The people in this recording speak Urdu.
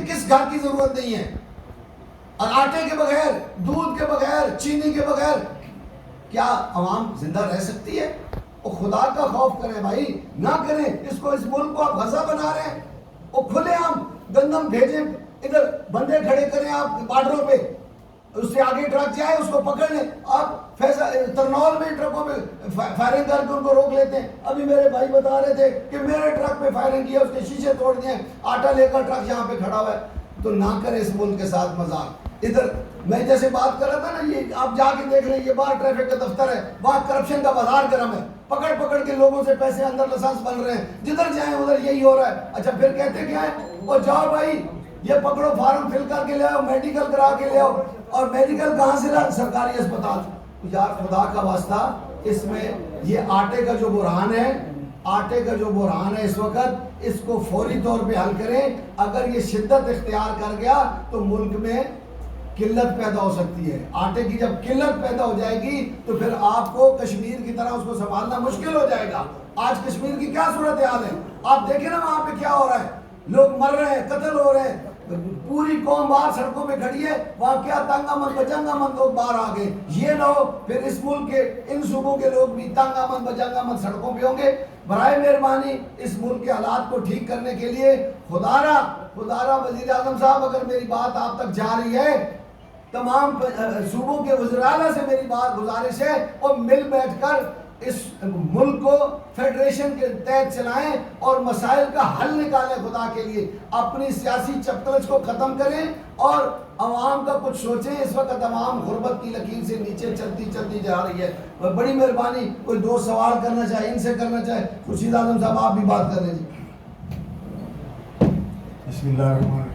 کس گھر کی ضرورت نہیں ہے؟ اور آٹے کے بغیر، دودھ کے بغیر، چینی کے بغیر کیا عوام زندہ رہ سکتی ہے؟ وہ خدا کا خوف کریں بھائی، نہ کریں اس کو، اس ملک کو آپ غزہ بنا رہے ہیں۔ وہ کھلے عام گندم بھیجیں، ادھر بندے کھڑے کریں آپ بارڈروں پہ، اس سے آگے ٹرک جائے اس کو پکڑ لیں۔ آپ ترنول میں ٹرکوں میں فائرنگ کر کے ان کو روک لیتے ہیں۔ ابھی میرے بھائی بتا رہے تھے کہ میرے ٹرک پہ فائرنگ کیا، اس کے شیشے توڑ دیے، آٹا لے کر ٹرک یہاں پہ کھڑا ہوا ہے۔ تو نہ کریں اس ملک کے ساتھ مذاق۔ ادھر میں جیسے بات کر رہا تھا نا، یہ آپ جا کے دیکھ رہے ہیں، یہ باہر ٹریفک کا دفتر ہے، وہاں کرپشن کا بازار گرم ہے، پکڑ پکڑ کے لوگوں سے پیسے اندر لسانس بن رہے ہیں، جدھر جائیں ادھر یہی ہو رہا ہے۔ اچھا پھر کہتے کیا ہے؟ وہ جاؤ بھائی یہ پکڑو، فارم فل کر کے لے آؤ، میڈیکل کرا کے لے آؤ۔ اور میڈیکل کہاں سے لا؟ سرکاری اسپتال۔ یار خدا کا واسطہ، اس میں یہ آٹے کا جو بحران ہے، آٹے کا جو بحران ہے اس وقت، اس کو فوری طور پہ حل کریں۔ اگر یہ شدت اختیار کر گیا تو ملک میں قلت پیدا ہو سکتی ہے۔ آٹے کی جب قلت پیدا ہو جائے گی تو پھر آپ کو کشمیر کی طرح اس کو سنبھالنا مشکل ہو جائے گا۔ آج کشمیر کی کیا صورتحال ہے آپ دیکھیں نا، وہاں پہ کیا ہو رہا ہے، لوگ مر رہے ہیں، قتل ہو رہے ہیں، پوری قوم باہر سڑکوں پہ کھڑی ہے، وہاں کیا تنگ امن بجنگ امن لوگ باہر آ گئے۔ یہ نہ ہو پھر اس ملک کے ان صوبوں کے لوگ بھی تنگ امن بجنگ امن سڑکوں پہ ہوں گے۔ برائے مہربانی اس ملک کے حالات کو ٹھیک کرنے کے لیے خدارا وزیر اعظم صاحب، اگر میری بات آپ تک جا رہی ہے، تمام صوبوں کے وزراء سے میری بات گزارش ہے، اور مل بیٹھ کر اس ملک کو فیڈریشن کے تحت چلائیں اور مسائل کا حل نکالیں۔ خدا کے لیے اپنی سیاسی چپکلچ کو ختم کریں اور عوام کا کچھ سوچیں۔ اس وقت عوام غربت کی لکیر سے نیچے چلتی جا رہی ہے۔ بڑی مہربانی کوئی دو سوال کرنا چاہے ان سے کرنا چاہے۔ خورشید اعظم صاحب آپ بھی بات کر رہے ہیں۔ بسم اللہ الرحمن الرحیم۔